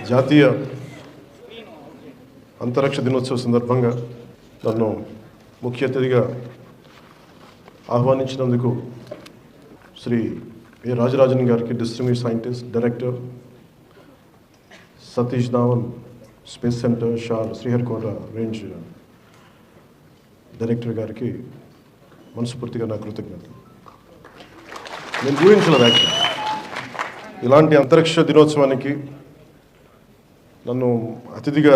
జాతీయ అంతరిక్ష దినోత్సవ సందర్భంగా నన్ను ముఖ్య అతిథిగా ఆహ్వానించినందుకు శ్రీ ఏ రాజరాజన్ గారికి, distinguished scientist, director, Satish Dhawan space centre, SHAR, Sriharikota range director గారికి మనస్ఫూర్తిగా నా కృతజ్ఞతలు. నేను ఊహించలేదు యాక్చువల్ ఇలాంటి అంతరిక్ష దినోత్సవానికి నన్ను అతిథిగా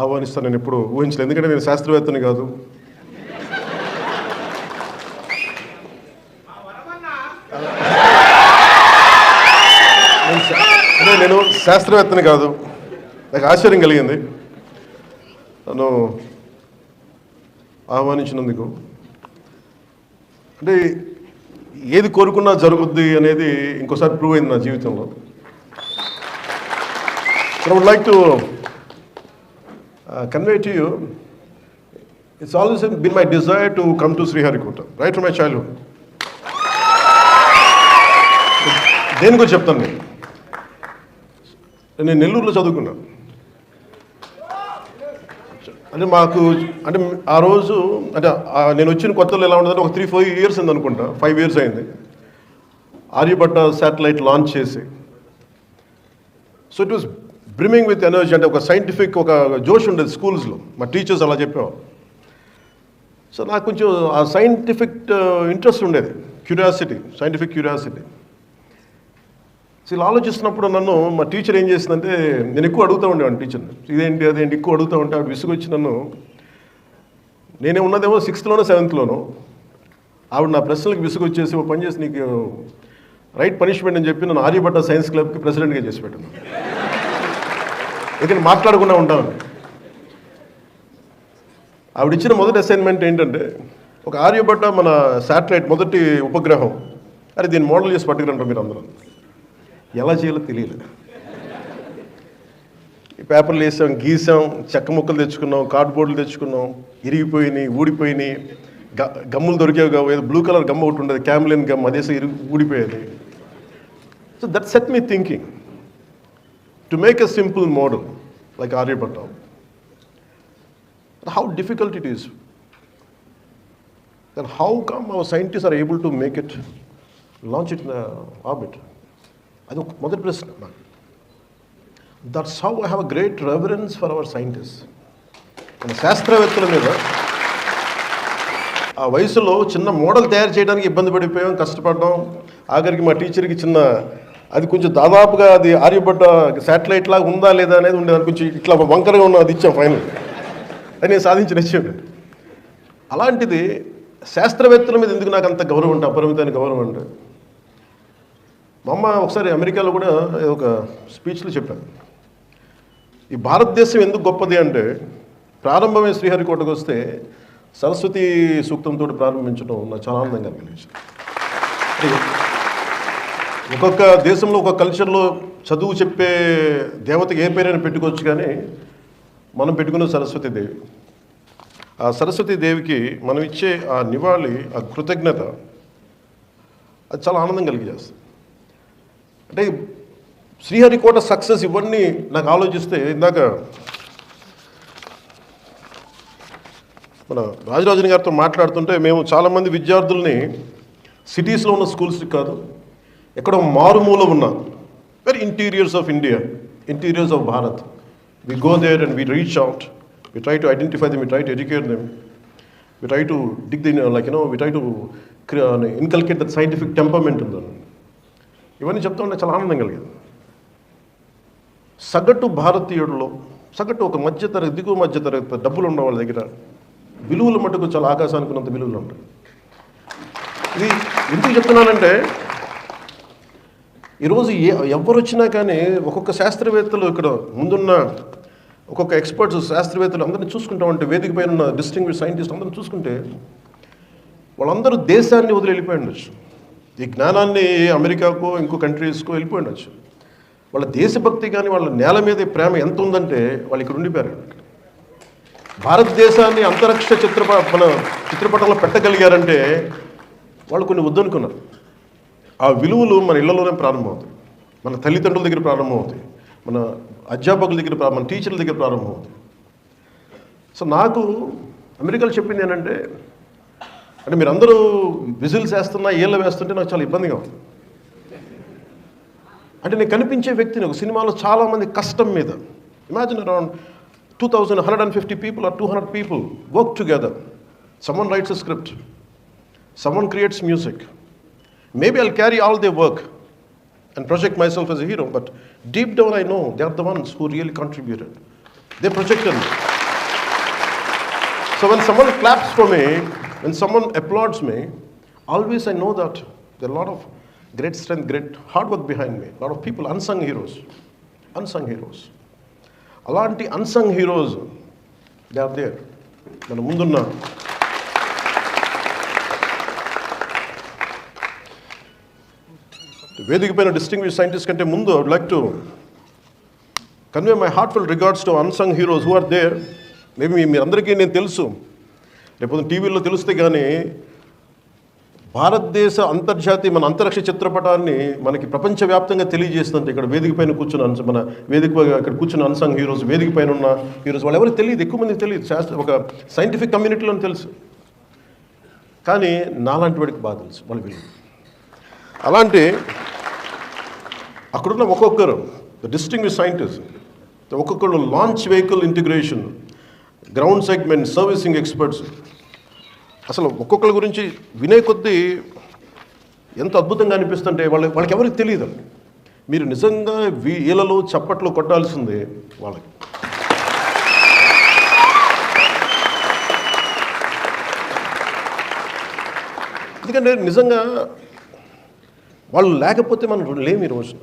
ఆహ్వానిస్తాను. నేను ఎప్పుడు ఊహించలేదు, ఎందుకంటే నేను శాస్త్రవేత్తని కాదు. నేను శాస్త్రవేత్తని కాదు. నాకు ఆశ్చర్యం కలిగింది నన్ను ఆహ్వానించినందుకు. అంటే ఏది కోరుకున్నా జరుగుద్ది అనేది ఇంకోసారి ప్రూవ్ అయింది నా జీవితంలో. I would like to convey to you, it's always been my desire to come to Sriharikota, right from my childhood. దేని గురించి చెప్తాను. నేను నెల్లూరులో చదువుకున్నాను. అంటే అంటే ఆ రోజు అంటే నేను వచ్చిన కొత్తలో ఎలా ఉండదంటే ఒక 3-4 years అయింది అనుకుంటా, 5 years అయింది ఆర్యభట్ట శాటిలైట్ లాంచ్ చేసి. So it was brimming with energy. అంటే ఒక సైంటిఫిక్ ఒక జోష్ ఉండేది స్కూల్స్లో, మా టీచర్స్ అలా చెప్పేవారు. సో నాకు కొంచెం ఆ సైంటిఫిక్ ఇంట్రెస్ట్ ఉండేది, క్యూరియాసిటీ, సైంటిఫిక్ క్యూరియాసిటీ. సో ఇలా ఆలోచిస్తున్నప్పుడు నన్ను మా టీచర్ ఏం చేసిందంటే, నేను ఎక్కువ అడుగుతూ ఉండేవాడిని టీచర్ని, ఇదేంటి అదేంటి ఎక్కువ అడుగుతూ ఉంటే ఆవిడ విసుగొచ్చి నన్ను, నేనే ఉన్నదేమో 6th 7th ఆవిడ నా ప్రశ్నలకు విసుగొచ్చేసి ఓ పని చేసి నీకు రైట్ పనిష్మెంట్ అని చెప్పి నన్ను ఆర్యభట్ట సైన్స్ క్లబ్కి ప్రెసిడెంట్గా చేసి పెట్టాను. ఎందుకంటే మాట్లాడకుండా ఉంటాను. ఆవిడ ఇచ్చిన మొదటి అసైన్మెంట్ ఏంటంటే, ఒక ఆర్యభట్ట మన శాటిలైట్ మొదటి ఉపగ్రహం, అరే దీన్ని మోడల్ చేసి పట్టుకురంటారు మీరు అందరూ. ఎలా చేయాలో తెలియలేదు. ఈ పేపర్లు వేసాం, గీసాం, చెక్క ముక్కలు తెచ్చుకున్నాం, కార్డ్బోర్డులు తెచ్చుకున్నాం, ఇరిగిపోయినాయి, ఊడిపోయినాయి, గమ్ములు దొరికేవి కావు. ఏదో బ్లూ కలర్ గమ్ ఒకటి ఉండేది, క్యామ్లిన్ గమ్, అదేసో ఊడిపోయేది. So that set me thinking to make a simple model like Aryabhatta. How difficult it is. Then how come our scientists are able to make it, launch it in the orbit? Adu model prashna. That's how I have a great reverence for our scientists. మన శాస్త్రవేత్తల మీద ఆ వయసులో చిన్న model తయారు చేయడానికి ఇబ్బంది పడిపోయాం, కష్టపడ్డాం. ఆఖరికి మా టీచర్కి చిన్న అది కొంచెం దాదాపుగా అది ఆర్యభట్ట శాటిలైట్ లాగా ఉందా లేదా అనేది ఉండేది. కొంచెం ఇట్లా వంకరగా ఉన్న అది ఇచ్చాం ఫైనల్, అది నేను సాధించిన విషయం. అలాంటిది శాస్త్రవేత్తల మీద ఎందుకు నాకు అంత గౌరవం అంటే, అపరిమితమైన గౌరవం అంటే, మా అమ్మ ఒకసారి అమెరికాలో కూడా ఒక స్పీచ్లో చెప్పాను, ఈ భారతదేశం ఎందుకు గొప్పది అంటే, ప్రారంభమే శ్రీహరికోటకు వస్తే సరస్వతి సూక్తంతో ప్రారంభించడం నాకు చాలా ఆనందంగా కలిగించింది. ఒక్కొక్క దేశంలో ఒక్కొక్క కల్చర్లో చదువు చెప్పే దేవతకి ఏ పేరైనా పెట్టుకోవచ్చు, కానీ మనం పెట్టుకున్న సరస్వతీదేవి. ఆ సరస్వతీదేవికి మనం ఇచ్చే ఆ నివాళి, ఆ కృతజ్ఞత, అది చాలా ఆనందం కలిగజేస్తుంది. అంటే శ్రీహరికోట సక్సెస్ ఇవన్నీ నాకు ఆలోచిస్తే, ఇందాక మన రాజరాజన్ గారితో మాట్లాడుతుంటే, మేము చాలామంది విద్యార్థుల్ని సిటీస్లో ఉన్న స్కూల్స్కి కాదు, ఎక్కడో మారుమూల ఉన్న very interiors of India, interiors of Bharat, we go there and we reach out, we try to identify them, we try to educate them, we try to dig the we try to inculcate that scientific temperament ఉందని. ఇవన్నీ చెప్తా ఉంటే చాలా ఆనందం కలిగేది. సగటు భారతీయుడిలో, సగటు ఒక మధ్యతరగతి, దిగువ మధ్యతరగతి డబ్బులు ఉన్న వాళ్ళ దగ్గర విలువలు మటుకు చాలా ఆకాశానికి ఉన్నంత విలువలు ఉంటాయి. ఇది ఎందుకు చెప్తున్నానంటే, ఈరోజు ఎవరు వచ్చినా కానీ ఒక్కొక్క శాస్త్రవేత్తలు, ఇక్కడ ముందున్న ఒక్కొక్క ఎక్స్పర్ట్స్ శాస్త్రవేత్తలు అందరినీ చూసుకుంటామంటే, వేదిక పైన ఉన్న డిస్టింగ్విష్డ్ సైంటిస్ట్ అందరినీ చూసుకుంటే, వాళ్ళందరూ దేశాన్ని వదిలి వెళ్ళిపోయి ఉండొచ్చు, ఈ జ్ఞానాన్ని అమెరికాకో ఇంకో కంట్రీస్కో వెళ్ళిపోయి ఉండొచ్చు. వాళ్ళ దేశభక్తి కానీ వాళ్ళ నేల మీద ప్రేమ ఎంత ఉందంటే వాళ్ళు ఇక్కడ ఉండిపోయారు. భారతదేశాన్ని అంతరిక్ష చిత్రపటంలో పెట్టగలిగారంటే వాళ్ళు కొన్ని వద్దనుకున్నారు. ఆ విలువలు మన ఇళ్లలోనే ప్రారంభమవుతాయి, మన తల్లిదండ్రుల దగ్గర ప్రారంభమవుతాయి, మన అధ్యాపకుల దగ్గర మన టీచర్ల దగ్గర ప్రారంభమవుతుంది. సో నాకు అమెరికాలో చెప్పింది ఏంటంటే, అంటే మీరందరూ విజిల్స్ వేస్తున్నా ఏళ్ళు వేస్తుంటే నాకు చాలా ఇబ్బందిగా ఉంది. అంటే నేను కనిపించే వ్యక్తిని ఒక సినిమాలో చాలామంది కష్టం మీద, imagine around 2,150 people or 200 people work together. Someone writes a script, someone creates music. Maybe I'll carry all their work and project myself as a hero, but deep down I know they are the ones who really contributed. They projected me. So when someone claps for me, when someone applauds me, always I know that there are a lot of great strength, great hard work behind me. A lot of people, unsung heroes. Unsung heroes. అలాంటి unsung heroes they are there మన ముందున్న. వేదిక పైన distinguish scientist కంటే ముందు I would like to convey my heartful regards to unsung heroes who are there. Maybe మీ అందరికీ నేను తెలుసు, రేపు టీవీలో తెలిస్తే కానీ భారతదేశ అంతర్జాతీయ మన అంతరిక్ష చిత్రపటాన్ని మనకి ప్రపంచవ్యాప్తంగా తెలియజేస్తుంటే ఇక్కడ వేదిక పైన కూర్చున్న మన వేదిక ఇక్కడ కూర్చున్న అన్సంగ్ హీరోస్, వేదిక పైన ఉన్న హీరోస్ వాళ్ళు ఎవరికి తెలియదు, ఎక్కువ మందికి తెలియదు. ఒక సైంటిఫిక్ కమ్యూనిటీలో తెలుసు, కానీ నాలాంటి వాడికి బాగా తెలుసు వాళ్ళు వీళ్ళు. అలాంటి అక్కడున్న ఒక్కొక్కరు డిస్టింగ్విష్ సైంటిస్ట్, ఒక్కొక్కరు launch vehicle integration, ground segment, servicing experts, అసలు ఒక్కొక్కరి గురించి వినే కొద్దీ ఎంత అద్భుతంగా అనిపిస్తుంటే వాళ్ళకి ఎవరికి తెలియదు. మీరు నిజంగా వీళ్ళలో చప్పట్లు కొట్టాల్సిందే వాళ్ళకి. ఎందుకంటే నిజంగా వాళ్ళు లేకపోతే మనం లేము ఈ రోజున.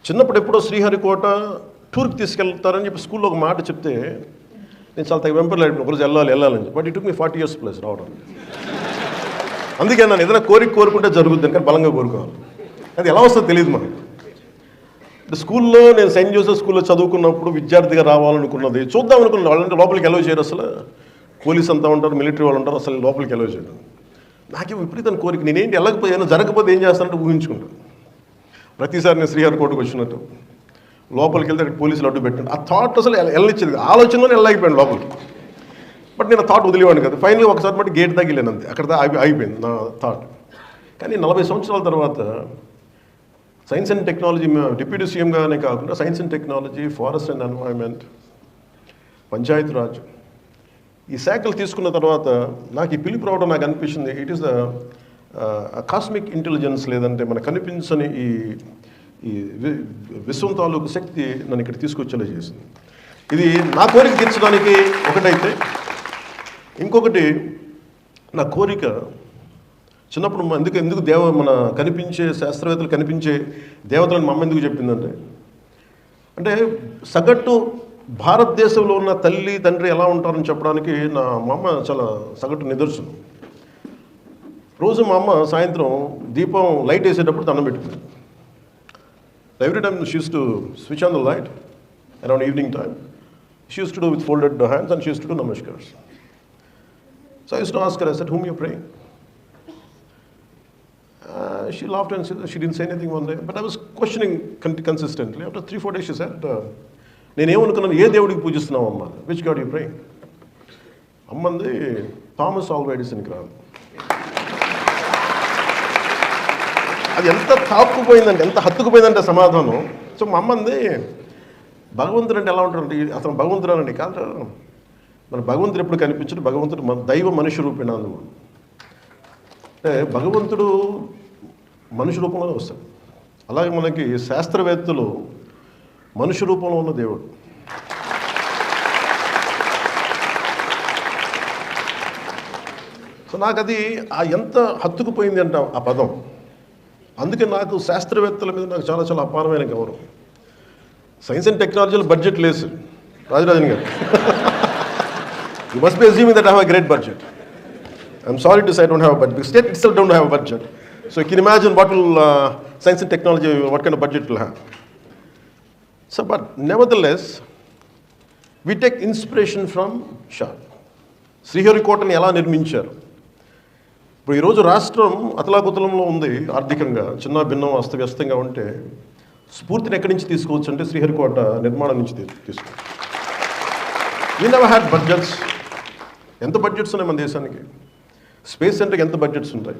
చిన్నప్పుడు ఎప్పుడో శ్రీహరికోట టూర్కి తీసుకెళ్తారని చెప్పి స్కూల్లో ఒక మాట చెప్తే నేను చాలా వెంపర్లాడిన, ఒకరోజు వెళ్ళాలని. But it took me 40 years plus రావడం. అందుకే నన్ను ఏదైనా కోరుకుంటే జరుగుతుంది, కానీ బలంగా కోరుకోవాలి. అది ఎలా వస్తుందో తెలియదు మనకి. స్కూల్లో నేను సెయింట్ జోసెఫ్ స్కూల్లో చదువుకున్నప్పుడు విద్యార్థిగా రావాలనుకున్నది, చూద్దాం అనుకున్నాను. వాళ్ళంటే లోపలికి ఎలవ్ చేయరు, అసలు పోలీస్ అంతా ఉంటారు, మిలిటరీ వాళ్ళు ఉంటారు, అసలు లోపలికి ఎలవ్ చేయరు. నాకేం విపరీతం కోరిక, నేనేంటి వెళ్ళకపోతే జరగకపోతే ఏం చేస్తానంటే ఊహించుకుంటాను. ప్రతిసారి నేను శ్రీహరికోటకు వచ్చినట్టు లోపలికి వెళ్తే అక్కడ పోలీసులు అడ్డు పెట్టండి, ఆ థాట్ అసలు వెళ్ళనిచ్చేది, ఆలోచనలోనే వెళ్ళలేకపోయాను లోపలికి. బట్ నేను ఆ థాట్ వదిలేవాడిని కదా. ఫైనల్గా ఒకసారి మట్టి గేట్ తగిలేను, అంతే, అక్కడ అయిపోయింది నా థాట్. కానీ 40 సంవత్సరాల తర్వాత సైన్స్ అండ్ టెక్నాలజీ డిప్యూటీ సీఎంగానే కాకుండా science and technology, forest and environment, Panchayati Raj ఈ శాఖలు తీసుకున్న తర్వాత నాకు ఈ పిలుపు రావడం నాకు అనిపించింది, it is the cosmic intelligence, లేదంటే మనకు కనిపించని ఈ విశ్వం తాలూకు శక్తి నన్ను ఇక్కడ తీసుకొచ్చేలా చేసింది. ఇది నా కోరిక తీర్చడానికి ఒకటైతే, ఇంకొకటి నా కోరిక చిన్నప్పుడు ఎందుకు మన కనిపించే శాస్త్రవేత్తలు కనిపించే దేవతలను మా అమ్మ ఎందుకు చెప్పిందంటే, అంటే సగటు భారతదేశంలో ఉన్న తల్లి తండ్రి ఎలా ఉంటారని చెప్పడానికి మా అమ్మ చాలా సగటు నిదర్శనం. రోజు మా అమ్మ సాయంత్రం దీపం లైట్ వేసేటప్పుడు దండం పెట్టుకుంది. Every time she used to switch on the light around evening time, she used to do with folded hands and she used to do namaskars. So I used to ask her, I said, whom you praying? She laughed and said, she didn't say anything one day, but I was questioning consistently. After 3-4 days she said, నేను ఏమనుకున్నాను, ఏ దేవుడికి పూజిస్తున్నావు అమ్మ, which god you praying? అమ్మంది Thomas Alva ఎడిసన్కి రాదు. అది ఎంత తాక్కుపోయిందంటే, ఎంత హత్తుకుపోయిందంటే సమాధానం. సో మా అమ్మంది భగవంతుడు అంటే ఎలా ఉంటాడంటే, అతను భగవంతుడు అనండి కాదు, మన భగవంతుడు ఎప్పుడు కనిపించడు, భగవంతుడు మన దైవ మనుష్య రూపేణాలు. అంటే భగవంతుడు మనుష్య రూపంలో వస్తాడు. అలాగే మనకి శాస్త్రవేత్తలు మనుష్య రూపంలో ఉన్న దేవుడు. సో నాకు అది ఎంత హత్తుకుపోయింది అంట ఆ పదం. అందుకే నాకు శాస్త్రవేత్తల మీద నాకు చాలా చాలా అపారమైన గౌరవం. సైన్స్ అండ్ టెక్నాలజీలో బడ్జెట్ లేదు రాజరాజన్ గారు. You must be assuming that I have a great budget. I'm sorry to say I don't have a budget. State itself don't have a budget. So you can imagine what will science and technology, what kind of budget will have. So but nevertheless we take inspiration from SHAR. శ్రీహరికోటని ఎలా నిర్మించారు. ఇప్పుడు ఈరోజు రాష్ట్రం అతలాకుతలంలో ఉంది, ఆర్థికంగా చిన్న భిన్నం అస్తవ్యస్తంగా ఉంటే స్ఫూర్తిని ఎక్కడి నుంచి తీసుకోవచ్చు అంటే శ్రీహరికోట నిర్మాణం నుంచి తీసుకోవచ్చు. We never had budgets. ఎంత బడ్జెట్స్ ఉన్నాయి మన దేశానికి? స్పేస్ సెంటర్కి ఎంత బడ్జెట్స్ ఉంటాయి?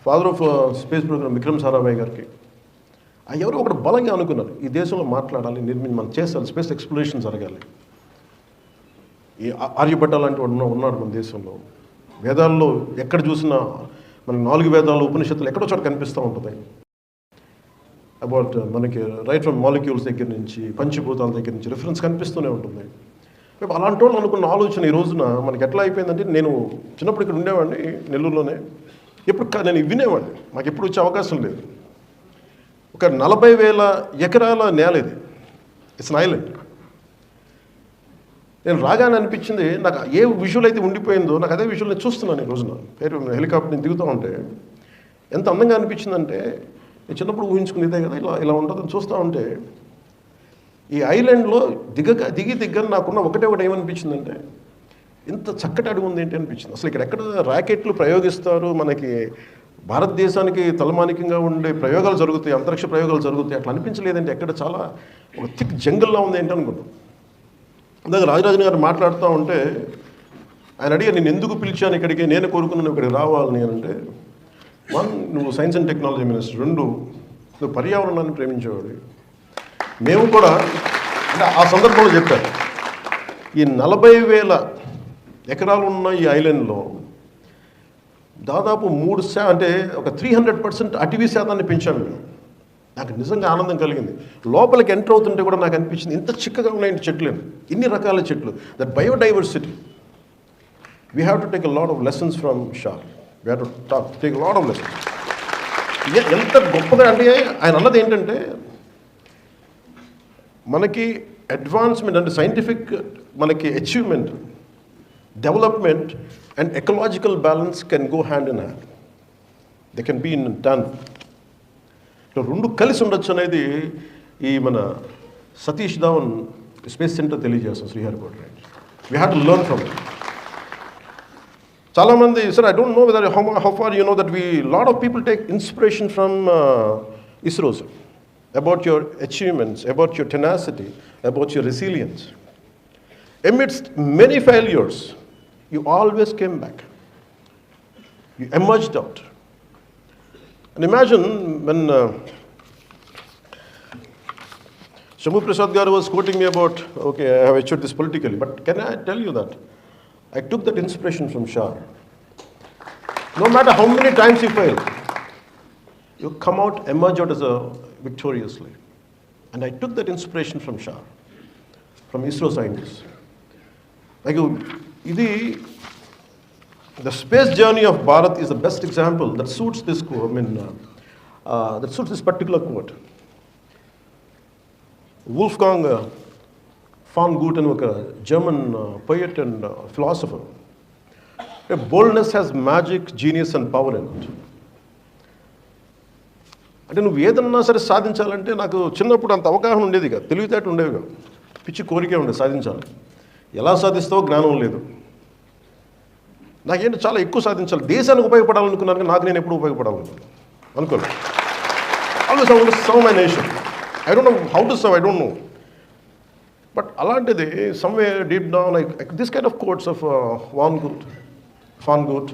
Father of space programme Vikram Sarabhai గారికి ఎవరో ఒకటి బలంగా అనుకున్నారు, ఈ దేశంలో మాట్లాడాలి, మనం చేయాలి, స్పేస్ ఎక్స్ప్లోరేషన్ జరగాలి. ఈ ఆర్యభట్ట లాంటి ఉన్నాడు మన దేశంలో. వేదాల్లో ఎక్కడ చూసినా మనకి 4 వేదాలు ఉపనిషత్తులు ఎక్కడో చోట కనిపిస్తూ ఉంటుంది. అబౌట్ మనకి రైట్ ఫ్రమ్ మాలిక్యూల్స్ దగ్గర నుంచి పంచభూతాల దగ్గర నుంచి రిఫరెన్స్ కనిపిస్తూనే ఉంటుంది. మేము అలాంటి వాళ్ళు అనుకున్న ఆలోచన ఈ రోజున మనకి ఎట్లా అయిపోయిందంటే, నేను చిన్నప్పుడు ఇక్కడ ఉండేవాడిని నెల్లూరులోనే, ఎప్పుడు నేను వినేవాడిని, మాకు ఎప్పుడు వచ్చే అవకాశం లేదు. ఒక 40,000 ఎకరాల నేల ఇది, ఇట్స్ అన్ ఐలాండ్. నేను రాగానే అనిపించింది, నాకు ఏ విజువల్ అయితే ఉండిపోయిందో నాకు అదే విజువల్ నేను చూస్తున్నాను ఈ రోజున. హెలికాప్టర్ నేను దిగుతూ ఉంటే ఎంత అందంగా అనిపించిందంటే, నేను చిన్నప్పుడు ఊహించుకుని ఇదే కదా, ఇలా ఉంటుందని చూస్తూ ఉంటే ఈ ఐలాండ్లో దిగి నాకున్న ఒకటే ఏమనిపించిందంటే, ఇంత చక్కటి అడుగు ఉంది ఏంటి అనిపించింది. అసలు ఇక్కడ ఎక్కడ రాకెట్లు ప్రయోగిస్తారు, మనకి భారతదేశానికి తలమానికంగా ఉండే ప్రయోగాలు జరుగుతాయి, అంతరిక్ష ప్రయోగాలు జరుగుతాయి, అట్లా అనిపించలేదంటే ఎక్కడ చాలా ఒక థిక్ జంగల్లా ఉంది ఏంటి అనుకున్నాను. ఇందాక రాజరాజన్ గారు మాట్లాడుతూ ఉంటే ఆయన అడిగారు, నేను ఎందుకు పిలిచాను ఇక్కడికి, నేను కోరుకున్నాను ఇక్కడికి రావాలని అంటే, 1, నువ్వు సైన్స్ అండ్ టెక్నాలజీ మినిస్టర్, 2, నువ్వు పర్యావరణాన్ని ప్రేమించేవాడు. మేము కూడా అంటే ఆ సందర్భంలో చెప్పారు, ఈ 40,000 ఎకరాలు ఉన్న ఈ ఐలాండ్లో దాదాపు 3 అంటే ఒక 300% అటవీ శాతాన్ని పెంచాను మేము. నాకు నిజంగా ఆనందం కలిగింది. లోపలికి ఎంటర్ అవుతుంటే కూడా నాకు అనిపించింది, ఇంత చిక్కగా ఉన్నాయండి చెట్లు, ఇన్ని రకాల చెట్లు. That biodiversity, we have to take a lot of lessons from SHAR. We have to take a lot of lessons. ఎంత గొప్పగా అంటే ఆయన అన్నది ఏంటంటే, మనకి అడ్వాన్స్మెంట్ అంటే సైంటిఫిక్ మనకి achievement, development and ecological balance can go hand in hand. They can be in tandem. రెండు కలిసి ఉండొచ్చు అనేది ఈ మన సతీష్ ధావన్ స్పేస్ సెంటర్ తెలియజేస్తాం Sriharikota. We have to learn from it. చాలామంది sir, I don't know whether how far you know that we lot of people take inspiration from ISRO sir, about your achievements, about your tenacity, about your resilience. Amidst many failures, you always came back. You emerged out. And imagine when Shamu Prasad Garu was quoting me about, okay, I have achieved this politically, but can I tell you that I took that inspiration from SHAR. No matter how many times you fail, you come out, emerge out as a victoriously. And I took that inspiration from SHAR, from ISRO scientists. Like, the space journey of Bharat is the best example that suits this quote. That suits this particular quote. Wolfgang von Goethe, a German poet and philosopher. Boldness has magic, genius, and power in it. అంటే నువ్వు ఏదన్నా సరే సాధించాలంటే, నాకు చిన్నప్పుడు అంత అవగాహన ఉండేది కాదు, తెలివితేట ఉండేవి కాదు, పిచ్చి కోరికే ఉండేది సాధించాలి. ఎలా సాధిస్తావో జ్ఞానం లేదు. నాకేంటి చాలా ఎక్కువ సాధించాలి, దేశానికి ఉపయోగపడాలనుకున్నాను, నాకు నేను ఎప్పుడు ఉపయోగపడాలనుకోలేదు. Always I want to serve my nation. I don't know how to serve, I don't know. But అలాంటిది somewhere deep down like this kind of quotes of von Goethe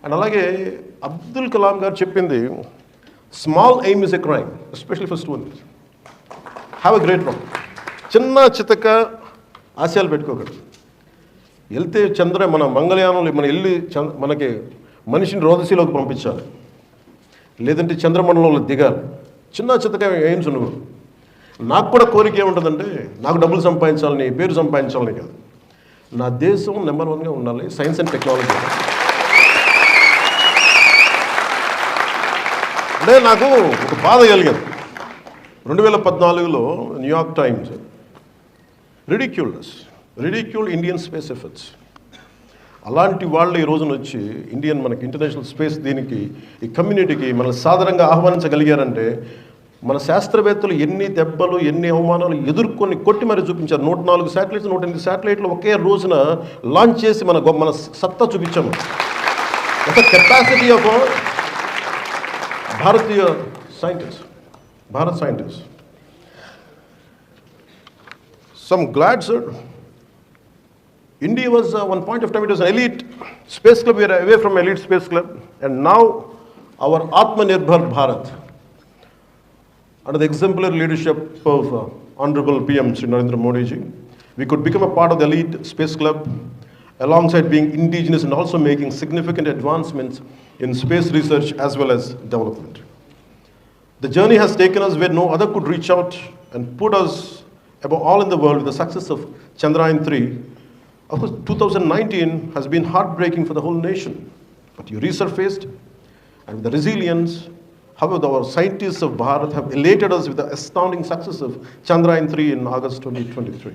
and అలాగే అబ్దుల్ కలాం గారు చెప్పింది, small aim is a crime, especially for students. Have a great one. చిన్న చితక ఆశయాలు పెట్టుకోకూడదు. వెళ్తే మన మంగళయానంలో మనం వెళ్ళి మనకి మనిషిని రోదసీలోకి పంపించాలి, లేదంటే చంద్రమండలంలో దిగాలి. చిన్న చితక ఎయిమ్స్ ఉండవు. నాకు కూడా కోరిక ఏముంటుందంటే, నాకు డబ్బులు సంపాదించాలని, పేరు సంపాదించాలని కాదు, నా దేశం నెంబర్ 1గా ఉండాలి సైన్స్ అండ్ టెక్నాలజీ. అంటే నాకు ఒక బాధ కలిగింది. 2014లో New York Times ridiculed Indian space efforts. అలాంటి వాళ్ళు ఈ రోజున వచ్చి మనకి ఇంటర్నేషనల్ స్పేస్ దీనికి, ఈ కమ్యూనిటీకి మనల్ని సాధారణంగా ఆహ్వానించగలిగారంటే, మన శాస్త్రవేత్తలు ఎన్ని దెబ్బలు, ఎన్ని అవమానాలు ఎదుర్కొని కొట్టి మరీ చూపించారు. 104 శాటిలైట్స్, 108 శాటిలైట్లు ఒకే రోజున లాంచ్ చేసి మన సత్తా చూపించాము. ఒక capacity of Bharatiya scientists, Bharat scientists. So I'm glad, sir. India was, one point of time, it was an elite space club. We are away from elite space club. And now, our Atmanirbhar Bharat, under the exemplary leadership of Honorable PM Sri Narendra Modi ji, we could become a part of the elite space club, alongside being indigenous and also making significant advancements in space research as well as development. The journey has taken us where no other could reach out and put us above all in the world with the success of Chandrayaan-3. Of course, 2019 has been heartbreaking for the whole nation, but you resurfaced, and with the resilience, however, our scientists of Bharat have elated us with the astounding success of Chandrayaan-3 in August 2023.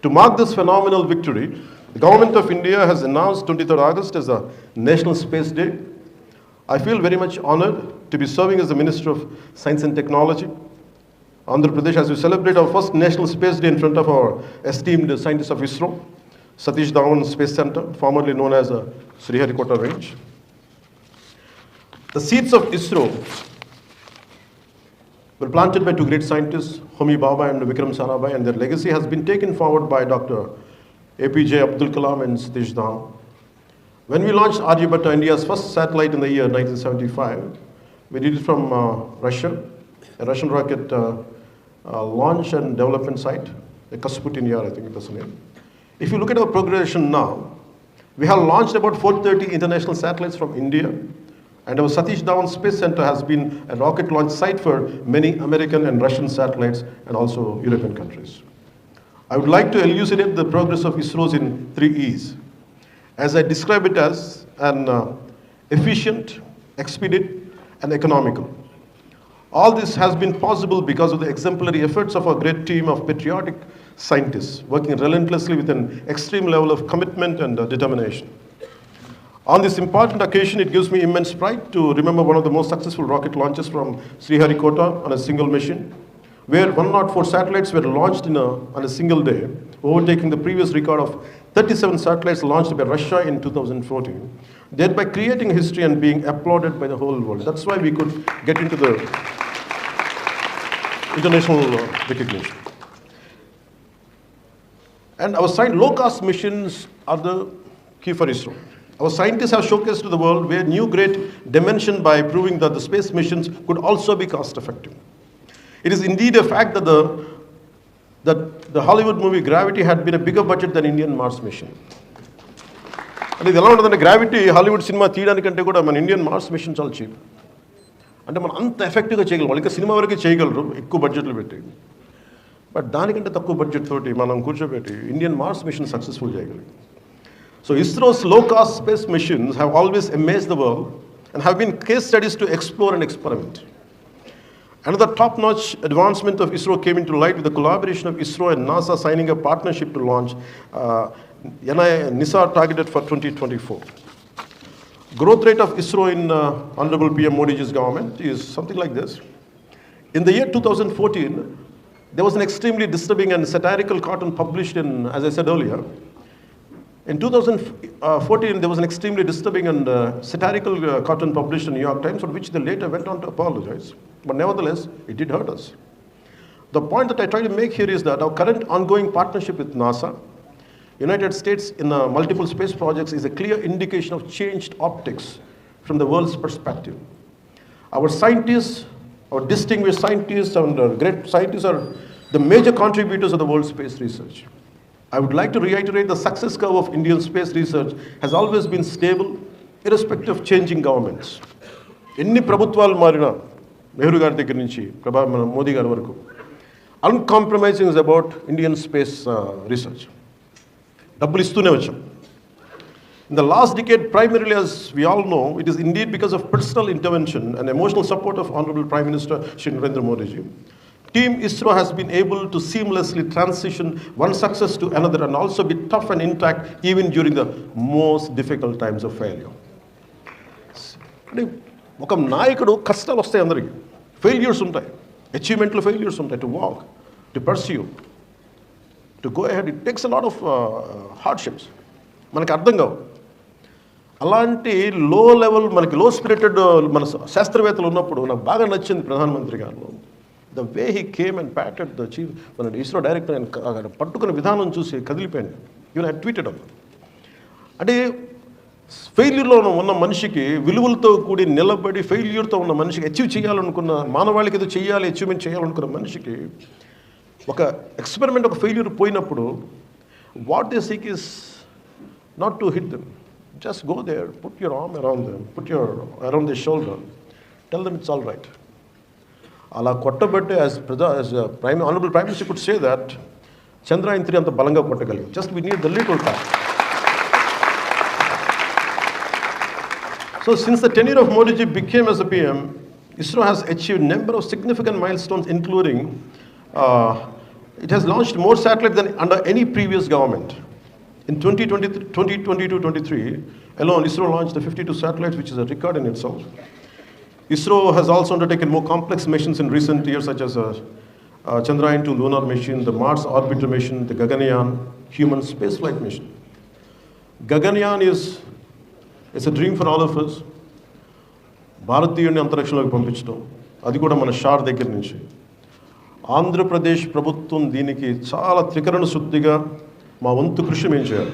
To mark this phenomenal victory, the Government of India has announced 23rd August as a National Space Day. I feel very much honored to be serving as the Minister of Science and Technology, Andhra Pradesh, as we celebrate our first National Space Day in front of our esteemed scientists of ISRO, Satish Dhawan Space Center, formerly known as Sriharikota Range. The seeds of ISRO were planted by two great scientists, Homi Bhabha and Vikram Sarabhai, and their legacy has been taken forward by Dr. APJ Abdul Kalam and Satish Dhawan. When we launched Aryabhatta, India's first satellite in the year 1975, we did it from Russia, a Russian rocket launch and development site, a Kasputin Yar, I think that's the name. If you look at our progression now, we have launched about 430 international satellites from India, and our Satish Dhawan Space Center has been a rocket launch site for many American and Russian satellites and also European countries. I would like to elucidate the progress of ISRO's in 3 E's, as I describe it as an efficient, expedient, and economical. All this has been possible because of the exemplary efforts of our great team of patriotic scientists working relentlessly with an extreme level of commitment and determination. On this important occasion, it gives me immense pride to remember one of the most successful rocket launches from Sriharikota on a single mission, where 104 satellites were launched on a single day, overtaking the previous record of 37 satellites launched by Russia in 2014, thereby creating history and being applauded by the whole world. That's why we could get into the international recognition. And our low-cost missions are the key for ISRO. Our scientists have showcased to the world where new great dimension by proving that the space missions could also be cost-effective. It is indeed a fact that the Hollywood movie Gravity had been a bigger budget than Indian Mars mission. And ఇది ఎలా ఉంటుందంటే gravity Hollywood cinema తీయడానికంటే కూడా మన Indian Mars machine చాలా cheap. అంటే మనం అంత ఎఫెక్టివ్గా చేయగలం, వాళ్ళకి సినిమా వరకే చేయగలరు ఎక్కువ బడ్జెట్లు పెట్టి, బట్ దానికంటే తక్కువ బడ్జెట్ తోటి మనం కూర్చోబెట్టి ఇండియన్ మార్స్ మిషన్ సక్సెస్ఫుల్ చేయగలిగాం. So ISRO's low-cost space missions have always amazed the world and have been case studies to explore and experiment. Another top-notch advancement of ISRO came into light with the collaboration of ISRO and NASA signing a partnership to launch JanaSena targeted for 2024. Growth rate of ISRO in Honorable PM Modi's government is something like this. In the year 2014, there was an extremely disturbing and satirical cartoon published in, as I said earlier. In 2014, there was an extremely disturbing and satirical cartoon published in New York Times, for which they later went on to apologize. But nevertheless, it did hurt us. The point that I try to make here is that our current ongoing partnership with NASA, United States in multiple space projects, is a clear indication of changed optics from the world's perspective. Our scientists, our distinguished scientists and great scientists are the major contributors of the world's space research. I would like to reiterate the success curve of Indian space research has always been stable, irrespective of changing governments. Enni prabhutvalu marina, Nehru gaరి దగ్గర నుంచి Modi గారి వరకు, uncompromising is about Indian space research. డబ్బులు ఇస్తూనే వచ్చాం. In the last decade, primarily, as we all know, it is indeed because of personal intervention and emotional support of Honorable Prime Minister Shri Narendra Modi ji. Team ISRO has been able to seamlessly transition one success to another and also be tough and intact even during the most difficult times of failure. ఒక నాయకుడు కష్టాలు వస్తాయి అందరికి, failures ఉంటాయి, అచీవ్మెంట్లో failures ఉంటాయి, to walk, to pursue, to go ahead, it takes a lot of hardships. మనకు అర్థం కావు. అలాంటి లో లెవెల్ మనకి లో స్పిరిటెడ్ మన శాస్త్రవేత్తలు ఉన్నప్పుడు నాకు బాగా నచ్చింది ప్రధానమంత్రి గారు. The way he came and patted the chief మన ఇస్రో డైరెక్టర్ ఆయన పట్టుకున్న విధానం చూసి కదిలిపోయాను. ఈవెన్ ఐ ట్వీటెడ్ అన్న. అంటే ఫెయిల్యూర్లో ఉన్న మనిషికి విలువలతో కూడి నిలబడి ఫెయిల్యూర్తో ఉన్న మనిషికి అచీవ్ చేయాలనుకున్న మానవాళికి ఏదో చేయాలి అచీవ్మెంట్ చేయాలనుకున్న మనిషికి ఒక ఎక్స్పెరిమెంట్ ఒక ఫెయిల్యూర్ పోయినప్పుడు what they seek is not to hit them. Just go there, put your arm around them, put your around their shoulder, tell them it's all right. Ala kottabatte as honorable prime minister could say that Chandrayaan 3 anta balanga kottagaligam. Just we need the little time. So since the tenure of Modi ji became as a PM, ISRO has achieved number of significant milestones, including it has launched more satellites than under any previous government. In 2022-23 alone, ISRO launched 52 satellites, which is a record in itself. ISRO has also undertaken more complex missions in recent years, such as Chandrayaan 2 lunar mission, the Mars orbiter mission, the Gaganyaan human spaceflight mission. Gaganyaan is a dream for all of us. భారతీయుని అంతరిక్షంలోకి పంపించడం, అది కూడా మన షార్ దగ్గర నుంచి. ఆంధ్రప్రదేశ్ ప్రభుత్వం దీనికి చాలా త్రికరణ శుద్ధిగా మా వంతు కృషి మేము చేయాలి.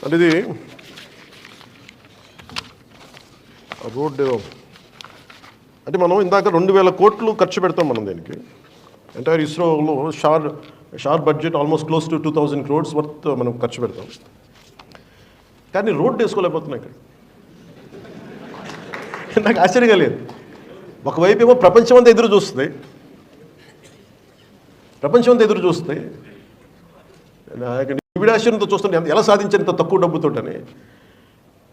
అంటే ఇది రోడ్డు అంటే మనం ఇందాక 2,000 కోట్లు ఖర్చు పెడతాం మనం దీనికి. ఎంటైర్ ఇస్రోలో SHAR budget almost close to 2,000 crores worth మనం ఖర్చు పెడతాం. కానీ రోడ్డు వేసుకోలేకపోతున్నాయి ఇక్కడ. నాకు ఆశ్చర్యంగా లేదు. ఒకవైపు ఏమో ప్రపంచం అంతా ఎదురు చూస్తుంది, విడాశ్యంతో చూస్తుంటే ఎలా సాధించారు ఇంత తక్కువ డబ్బుతోటని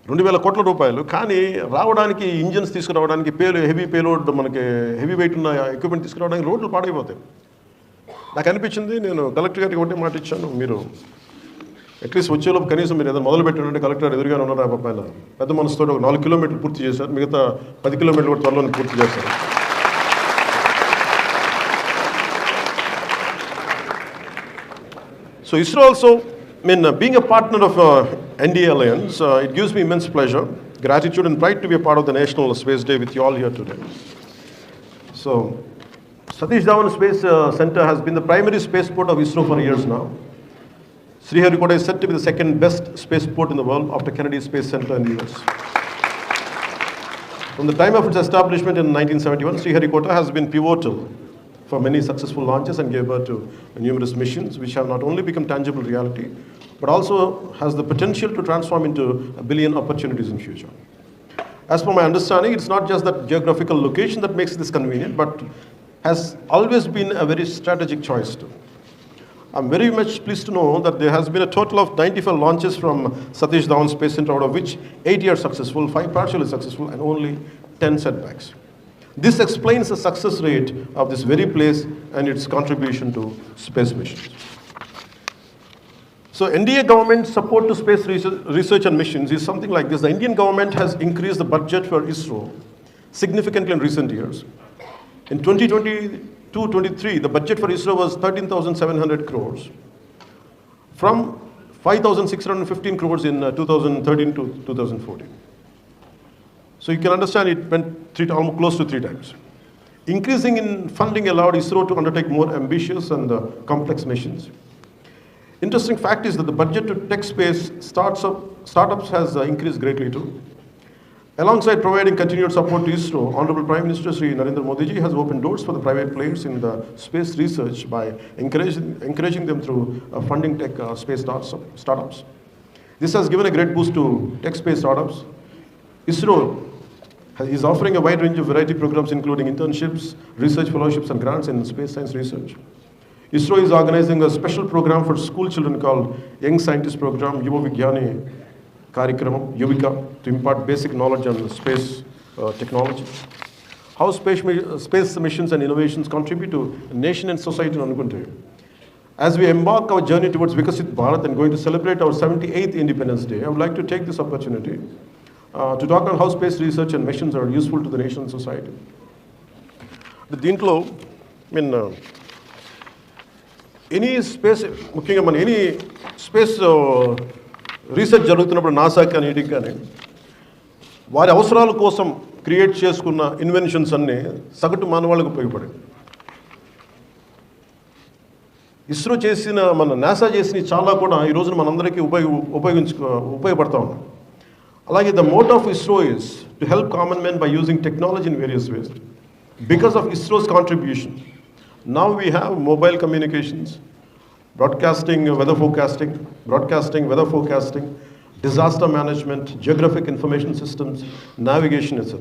2,000 కోట్ల రూపాయలు. కానీ రావడానికి ఇంజిన్స్ తీసుకురావడానికి హెవీ పేలోడ్ మనకి హెవీ వెయిట్ ఉన్న ఎక్విప్మెంట్ తీసుకురావడానికి రోడ్లు పాడైపోతాయి. నాకు అనిపించింది, నేను కలెక్టర్ గారికి ఒకటే మాట ఇచ్చాను, మీరు అట్లీస్ట్ వచ్చేలోపు కనీసం మీరు ఏదైనా మొదలు పెట్టారంటే కలెక్టర్ ఎదురుగానే ఉన్నారు. ఆ పైన పెద్ద మనసుతో ఒక 4 kilometers పూర్తి చేశారు, మిగతా 10 kilometers కూడా త్వరలో పూర్తి చేశారు. So ISRO also, being a partner of NDA Alliance, it gives me immense pleasure, gratitude and pride to be a part of the National Space Day with you all here today. So Satish Dhawan Space Center has been the primary spaceport of ISRO for years now. Sriharikota is said to be the second best spaceport in the world after Kennedy Space Center in the US. From the time of its establishment in 1971, Sriharikota has been pivotal for many successful launches and gave birth to numerous missions which have not only become tangible reality, but also has the potential to transform into a billion opportunities in future. As per my understanding, it's not just that geographical location that makes this convenient, but has always been a very strategic choice too. I'm very much pleased to know that there has been a total of 95 launches from Satish Dhawan Space Center, out of which 8 are successful, 5 partially successful, and only 10 setbacks. This explains the success rate of this very place and its contribution to space missions. So NDA government support to space research and missions is something like this. The Indian government has increased the budget for ISRO significantly in recent years. In 2022-23, the budget for ISRO was 13,700 crores from 5,615 crores in 2013 to 2014. So you can understand it went almost close to 3 times. Increasing in funding allowed ISRO to undertake more ambitious and complex missions. Interesting fact is that the budget to tech space startups has increased greatly too. Alongside providing continued support to ISRO, Honorable Prime Minister Sri Narendra Modi ji has opened doors for the private players in the space research by encouraging them through funding tech space startups. This has given a great boost to tech space startups. ISRO is offering a wide range of variety programs, including internships, research fellowships, and grants in space science research. ISRO is organizing a special program for school children called Young Scientist Program, Yuva Vigyani Karikramam, Yuvika, to impart basic knowledge on space technology. How space missions and innovations contribute to nation and society in Anukunte. As we embark our journey towards Vikasit Bharat and going to celebrate our 78th Independence Day, I would like to take this opportunity to talk on how space research and missions are useful to the nation and society. దీంట్లో any space, ముఖ్యంగా మన any space research జరుగుతున్నప్పుడు NASA కానీ వీటికి కానీ వారి అవసరాల కోసం క్రియేట్ చేసుకున్న ఇన్వెన్షన్స్ అన్నీ సగటు మానవాళ్ళకు ఉపయోగపడాయి. ఇస్రో చేసిన, మన నాసా చేసిన చాలా కూడా ఈ రోజున మనందరికీ ఉపయోగపడతా ఉన్నాం. అలాగే the motto of ISRO is to help common men by using technology in various ways. Because of ISRO's contribution, now we have mobile communications, broadcasting weather forecasting, disaster management, geographic information systems, navigation, etc.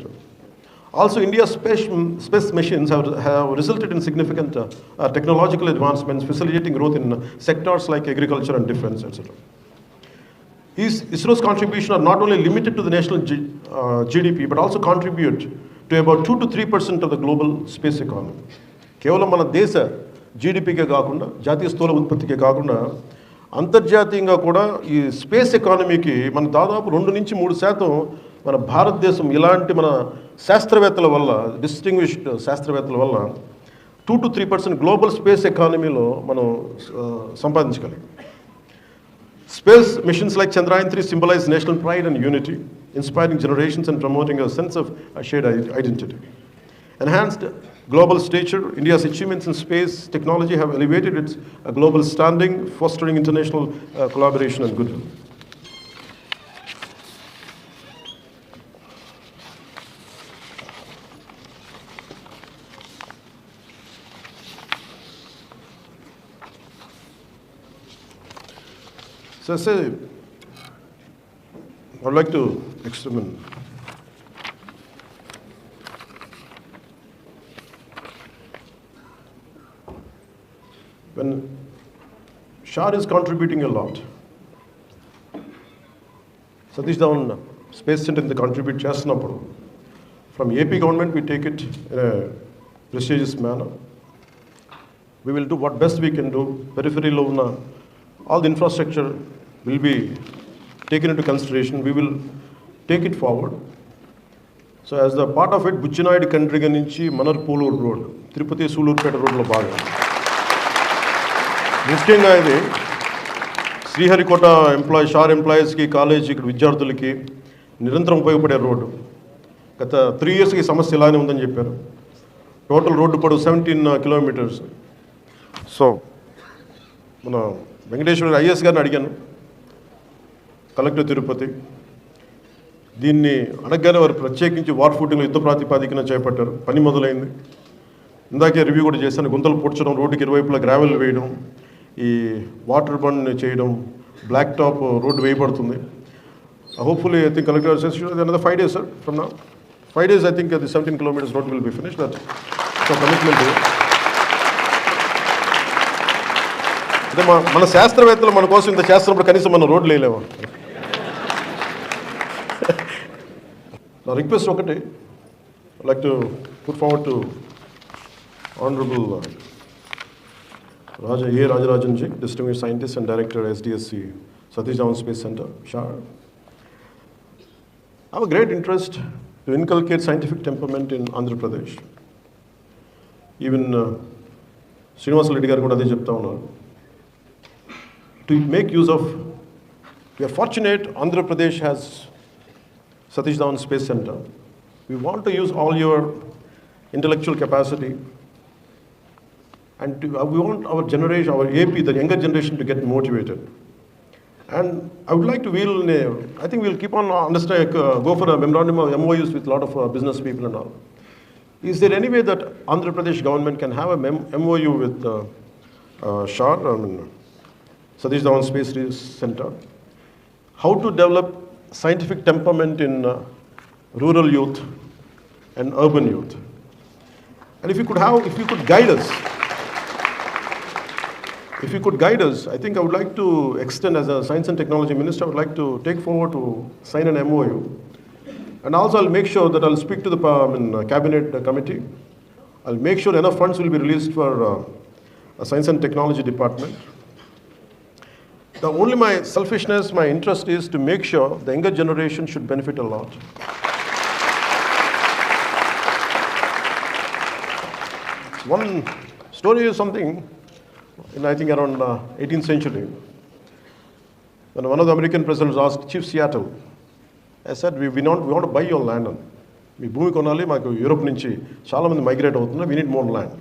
Also, India's space missions have resulted in significant technological advancements, facilitating growth in sectors like agriculture and defense, etc. ISRO's contribution are not only limited to the national GDP, but also contribute to about 2 to 3% of the global space economy. కేవలం మన దేశ జీడిపికే కాకుండా, జాతీయ స్థూల ఉత్పత్తికే కాకుండా, అంతర్జాతీయంగా కూడా ఈ స్పేస్ ఎకానమీకి మన దాదాపు 2 నుంచి 3% మన భారతదేశం ఇలాంటి మన శాస్త్రవేత్తల వల్ల, డిస్టింగ్విష్డ్ శాస్త్రవేత్తల వల్ల 2 to 3% గ్లోబల్ స్పేస్ ఎకానమీలో మనం సంపాదించగలిగాం. Space missions like Chandrayaan-3 symbolize national pride and unity, inspiring generations and promoting a sense of shared identity. Enhanced global stature, India's achievements in space technology have elevated its global standing, fostering international collaboration and goodwill. So I say, I would like to experiment. When SHAR is contributing a lot, Satish Dhawan Space Center in the contribute chestinappudu, from AP government we take it in a prestigious manner. We will do what best we can do. Periphery lo unna all the infrastructure will be taken into consideration. We will take it forward. So as the part of it, Buchinayadu Kandriga nunchi Manarpolur Road, Tirupati Sulurpeta Road lo baga. ముఖ్యంగా ఇది శ్రీహరికోట షార్ ఎంప్లాయీస్కి, కాలేజీకి, విద్యార్థులకి నిరంతరం ఉపయోగపడే road. గత 3 yearsకి సమస్య ఇలానే ఉందని చెప్పారు. టోటల్ రోడ్డు పొడవు 17 kilometers. సో మన వెంకటేశ్వర ఐఎస్ గారిని అడిగాను, కలెక్టర్ తిరుపతి, దీన్ని అడగగానే వారు ప్రత్యేకించి వార్ ఫుటింగ్లో యుద్ధ ప్రాతిపాదికన చేపట్టారు. పని మొదలైంది. ఇందాకే రివ్యూ కూడా చేశాను. గుంతలు పూడ్చడం, రోడ్డుకి ఇరువైపులా గ్రావెల్ వేయడం, ఈ వాటర్ బండ్ చేయడం, బ్లాక్ టాప్ రోడ్డు వేయబడుతుంది. Hopefully I think collector says another 5 days, sir, from now. 5 days I think the 17 kilometers road will be finished. That's so commitment. అంటే మన శాస్త్రవేత్తలు మన కోసం ఇంత చేస్తున్నప్పుడు కనీసం మన రోడ్లు వేయలేము. నా రిక్వెస్ట్ ఒకటి, I'd like to put forward to Honorable Rajarajan Ji, Distinguished Scientist and Director, SDSC, Satish Dhawan Space Center, SHAR. I have a great interest to inculcate scientific temperament in Andhra Pradesh. Even Srinivas Reddy garu kuda ade chepta unnaru. To make use of, we are fortunate Andhra Pradesh has Satish Dhawan Space Center. We want to use all your intellectual capacity, and we want our generation, our AP, the younger generation, to get motivated. And I would like to, I think we'll keep on go for a memorandum of MOUs with a lot of business people and all. Is there any way that Andhra Pradesh government can have a MOU with SHAR, Satish Dhawan Space Center, how to develop scientific temperament in rural youth and urban youth? And if you could guide us, I think I would like to extend, as a Science and Technology Minister, I would like to take forward to sign an MOU. And also I'll make sure that I'll speak to the Cabinet Committee. I'll make sure enough funds will be released for a Science and Technology Department. Only my selfishness, my interest is to make sure the younger generation should benefit a lot. One story is something. in I think around 18th century, when one of the American presidents asked Chief Seattle, I said, we want to buy your land. మీ భూమి కొనాలి, మాకు Europe నుంచి చాలామంది migrate అవుతున్నారు, we need more land.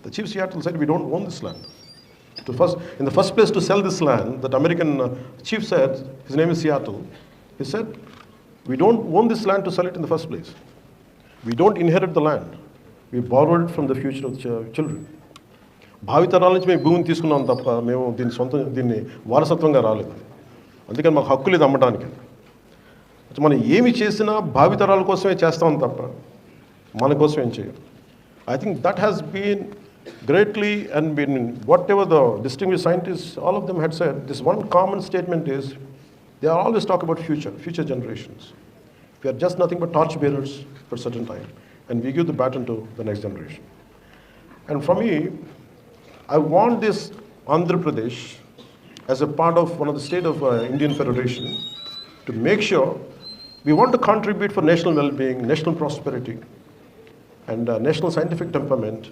The Chief Seattle said, we don't own this land. In the first place to sell this land, that American chief said, his name is Seattle, he said, we don't own this land to sell it in the first place. We don't inherit the land. We borrowed it from the future of the children. భావితరాల నుంచి మేము భూమిని తీసుకున్నాం తప్ప మేము దీన్ని వారసత్వంగా రాలేదు. అందుకని మాకు హక్కు లేదు అమ్మడానికి. మనం ఏమి చేసినా భావితరాల కోసమే చేస్తాం తప్ప మన కోసం ఏం చేయం. I think that has been greatly, and been whatever the distinguished scientists, all of them had said, this one common statement is, they are always talk about future generations. We are just nothing but torch bearers for a certain time, and we give the baton to the next generation. And for me, I want this Andhra Pradesh as a part of one of the state of Indian Federation to make sure we want to contribute for national well-being, national prosperity, and national scientific temperament.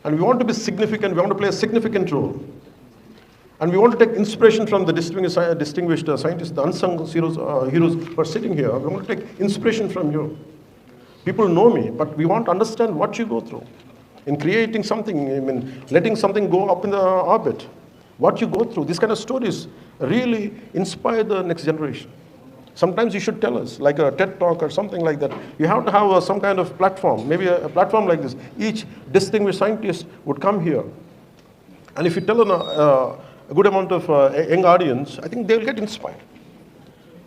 And we want to be significant, we want to play a significant role. And we want to take inspiration from the distinguished scientists, the unsung heroes who are sitting here. We want to take inspiration from you. People know me, but we want to understand what you go through in creating something, I mean, letting something go up in the orbit. What you go through, these kind of stories really inspire the next generation. Sometimes you should tell us, like a TED talk or something like that. You have to have some kind of platform, maybe a platform like this. Each distinguished scientist would come here. And if you tell a good amount of young audience, I think they will get inspired.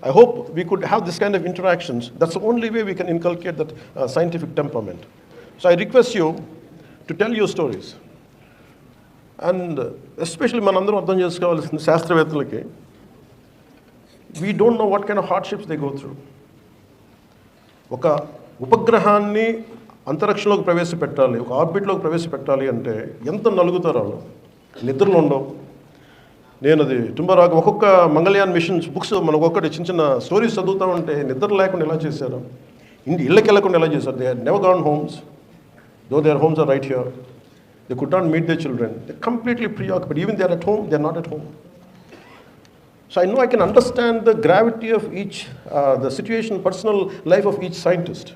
I hope we could have this kind of interactions. That's the only way we can inculcate that scientific temperament. So I request you to tell your stories. And especially మనందరం అర్థం చేసుకోవాల్సిన శాస్త్రవేత్తలకి, we don't know what kind of hardships they go through. ఒక ఉపగ్రహాన్ని అంతరిక్షంలోకి ప్రవేశపెట్టాలి, ఒక ఆర్బిట్లోకి ప్రవేశపెట్టాలి అంటే ఎంత నలుగుతారో, నిద్రలు ఉండవు. నేను అది టుంబరాగా ఒక్కొక్క మంగళయాన్ మిషన్స్ బుక్స్ మనం ఒక్కొక్కటి చిన్న చిన్న స్టోరీస్ చదువుతూ ఉంటే నిద్ర లేకుండా ఎలా చేశారు, ఇళ్ళకి వెళ్ళకుండా ఎలా చేశారు. They never gone homes, though their homes are right here. They could not meet their children. They're completely preoccupied. Even they are at home, they're not at home. So I know I can understand the gravity of each, the situation, personal life of each scientist.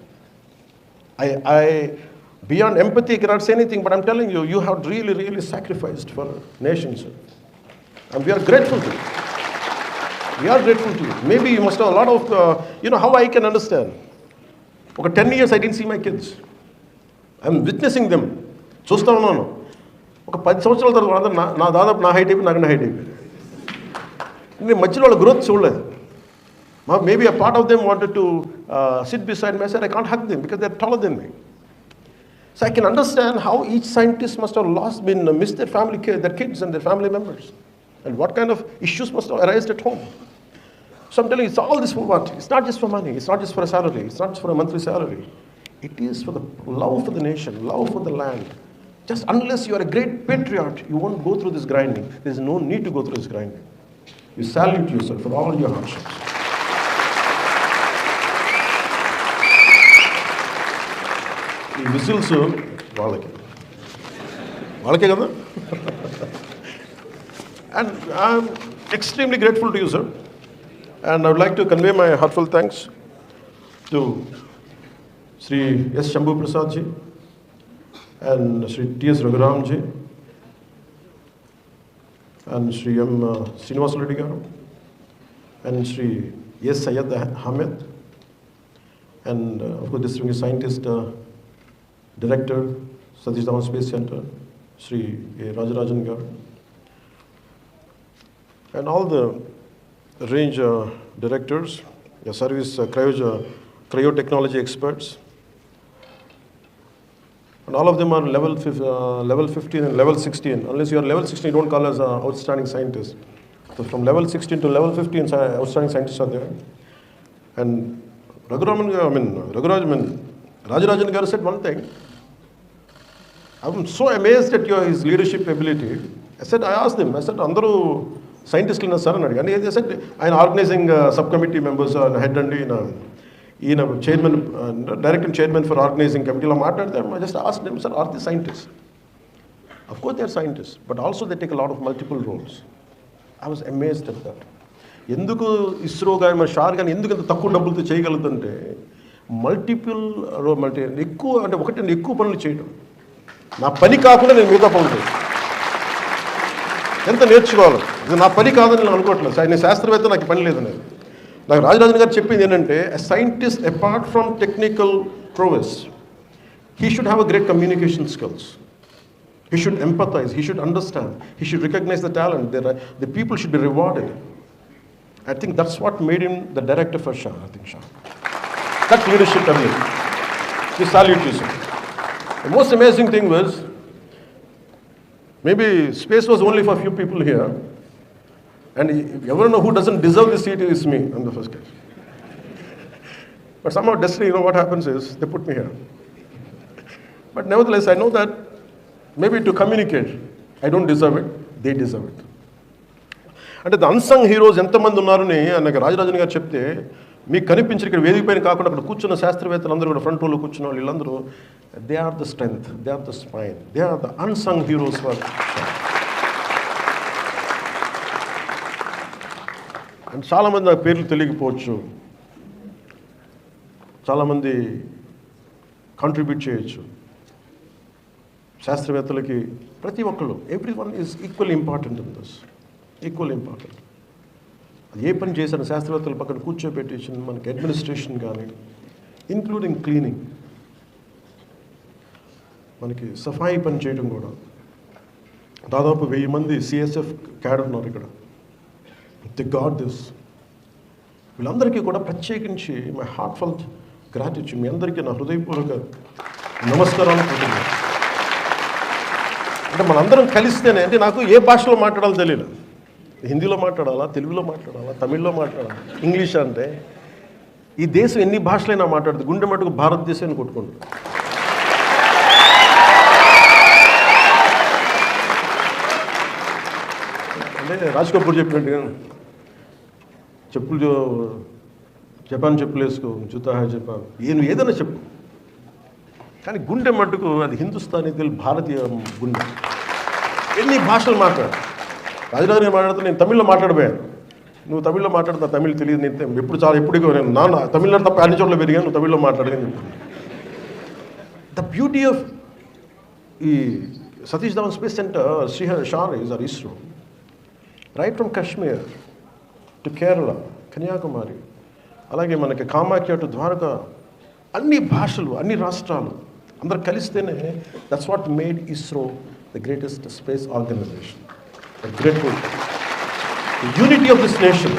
I beyond empathy, cannot say anything, but I'm telling you, you have really, really sacrificed for nations. And we are grateful to you. We are grateful to you. Maybe you must have a lot of, how I can understand. Okay, 10 years I didn't see my kids. I'm witnessing them. చూస్తూ ఉన్నాను. ఒక 10 సంవత్సరాల తర్వాత నా దాదాపు నా height అయిపోయి, నాకు హైట్ అయిపోయింది. నేను మధ్యలో వాళ్ళ గ్రోత్ చూడలేదు. Maybe a part of them wanted to sit beside me. I said, I can't hug them because they're taller than me. So I can understand how each scientist must have missed their family, their kids and their family members. And what kind of issues must have arisen at home. So I'm telling you, it's all this for what? It's not just for money. It's not just for a salary. It's not just for a monthly salary. It is for the love for the nation, love for the land. Just unless you are a great patriot, you won't go through this grinding. There's no need to go through this grinding. You salute yourself for all your hardships. ఈ whistles వాళ్ళకే కదా. And I'm extremely grateful to you, sir. And I would like to convey my heartfelt thanks to Sri S. Shambhu Prasad ji and Sri T. S. Raghuram ji and Sri M. Srinivas Reddy garu and Sri S. Syed Ahmed and of course distinguished scientist, director, Satish Dhawan Space Center, Sri A. Rajarajan garu, and all the range directors, the service cryotechnology experts. And all of them are level 15 and level 16. Unless you are level 16, you don't call us outstanding scientists. So from level 16 to level 15, outstanding scientists are there. And Rajarajan garu said one thing. I'm so amazed at his leadership ability. I asked him, Andaru scientists in sir, and they said, I'm organizing subcommittee members and head and chairman, director and chairman for organizing committee. I just asked them, sir, are they scientists? Of course, they are scientists, but also they take a lot of multiple roles. I was amazed at that. ఎందుకు ఇస్రో కానీ మన షార్ కానీ ఎందుకు ఇంత తక్కువ డబ్బులతో చేయగలుగుతుంటే ఎక్కువ అంటే ఒకటి ఎక్కువ పనులు చేయడం. నా పని కాకుండా నేను మిగతా పనులు చేయను. ఎంత నేర్చుకోవాలి, ఇది నా పని కాదని నేను అనుకోవట్లేదు. నేను శాస్త్రవేత్త, నాకు పని లేదు. నాకు రాజరాజన్ గారు చెప్పింది ఏంటంటే, ఎ scientist apart from technical ప్రోవెస్, he should have a great communication skills. He should empathize, he should understand, he should recognize the talent. The people should be rewarded. I think that's what made him the director for SHAR. I think SHAR. That leadership ability. We salute you, sir. The most amazing thing was, maybe space was only for a few people here. And if you ever know who doesn't deserve the seat, is me. I'm the first guy. But somehow destiny, you know what happens is, they put me here. But nevertheless, I know that maybe to communicate, I don't deserve it, they deserve it. అంటే the unsung heroes ఎంతమంది ఉన్నారని నాకు రాజరాజన్ గారు చెప్తే, మీకు కనిపించిన ఇక్కడ వేదిక పైన కాకుండా అక్కడ కూర్చున్న శాస్త్రవేత్తలు అందరూ కూడా ఫ్రంట్ రోలో కూర్చున్న వాళ్ళు వీళ్ళందరూ, they are the strength, they are the spine, they are the unsung heroes for. And చాలామంది నాకు పేర్లు తెలియకపోవచ్చు, చాలామంది కాంట్రిబ్యూట్ చేయొచ్చు. శాస్త్రవేత్తలకి ప్రతి ఒక్కళ్ళు, every one is equally important in this, equal important. అది ఏ పని చేశాను శాస్త్రవేత్తల పక్కన కూర్చోబెట్టేసి మనకి అడ్మినిస్ట్రేషన్ కానీ, ఇంక్లూడింగ్ క్లీనింగ్, మనకి సఫాయి పని చేయడం కూడా. దాదాపు 1000 మంది సిఎస్ఎఫ్ క్యాడర్ ఉన్నారు ఇక్కడ. The God this. వీళ్ళందరికీ కూడా ప్రత్యేకించి మై హార్ట్ఫుల్ గ్రాటిట్యూడ్, మీ అందరికీ నా హృదయపూర్వక నమస్కారాలు. అంటే మనందరం కలిస్తేనే, అంటే నాకు ఏ భాషలో మాట్లాడాలో తెలియదు. హిందీలో మాట్లాడాలా, తెలుగులో మాట్లాడాలా, తమిళ్లో మాట్లాడాలా, ఇంగ్లీష్ అంటే ఈ దేశం ఎన్ని భాషలైనా మాట్లాడుతుంది, గుండె మటుకు భారతదేశాన్ని కొట్టుకుంటుంది. అంటే రాజ్ కపూర్ చెప్పినట్టుగా, చెప్పులు జపాన్ చెప్పులు వేసుకో, జూతా హై జపాన్, ఏదైనా చెప్పు, కానీ గుండె మట్టుకు అది హిందుస్థానీ, భారతీయ గుండె. ఎన్ని భాషలు మాట్లాడు. రాజరాజు నేను మాట్లాడుతూ, నేను తమిళ్లో మాట్లాడిపోయాను, నువ్వు తమిళ్లో మాట్లాడుతా, తమిళ్ తెలియదు, నేను ఎప్పుడు నేను నాన్న తమిళనాడు తప్ప అన్ని చోట్ల పెరిగాను, నువ్వు తమిళ్లో మాట్లాడని. ద బ్యూటీ ఆఫ్ ఈ Satish Dhawan space centre, SHAR is our ISRO, right from Kashmir to Kerala, Kanyakumari, అలాగే మనకి కామాఖ్య టు ద్వారకా, అన్ని భాషలు, అన్ని రాష్ట్రాలు అందరు కలిస్తేనే, that's what made ISRO the greatest space organization. I'm grateful. The unity of this nation,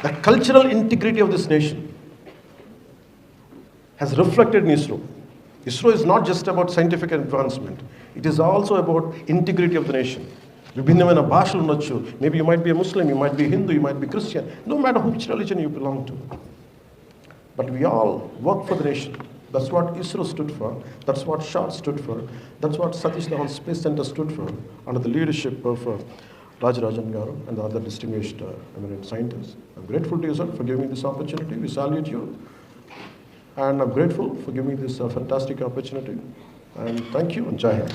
the cultural integrity of this nation has reflected in ISRO. ISRO is not just about scientific advancement. It is also about integrity of the nation. విభిన్నమైన భాషలు ఉండొచ్చు. Maybe you might be a Muslim, you might be Hindu, you might be Christian, no matter which religion you belong to. But we all work for the nation. That's what ISRO stood for. That's what SHAR stood for. That's what Satish Dhawan Space Center stood for, under the leadership of Rajarajan Garu and the other distinguished eminent scientists. I'm grateful to you, sir, for giving me this opportunity. We salute you. And I'm grateful for giving me this fantastic opportunity. And thank you, and Jai Hind.